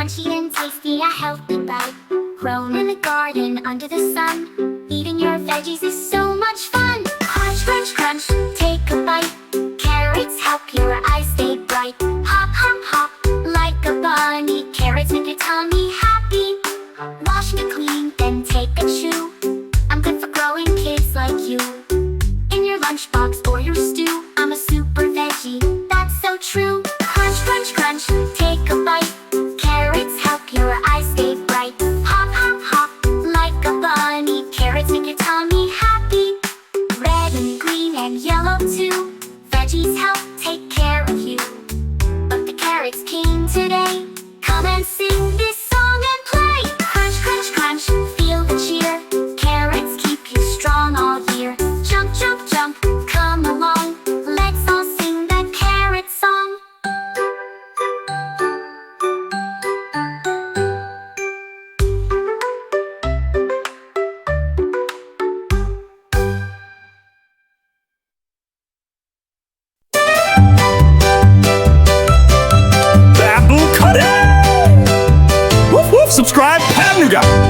crunchy and tasty, a healthy bite. Grown in the garden under the sun. Eating your veggies is so much fun. Crunch, crunch, crunch, take a bite. Carrots help your eyes stay bright. Hop, hop, hop, like a bunny. Carrots make your tummy happy. Wash and clean, then take a chew. I'm good for growing kids like you. In your lunchbox or your stew, I'm a super veggie, that's so true. Crunch, crunch, crunch, take a bite. Carrots help your eyes stay bright. Hop, hop, hop, like a bunny. Carrots make your tummy happy. Red and green and yellow too. Veggies help take care of you. But the carrot's king today. Come and sing this song and play. Crunch, crunch, crunch, feel the cheer. Carrots keep you strong all year. Jump, jump, jump, come along. Let's all sing that carrot song. Bamboo cutting! Woof woof, subscribe, have nougat!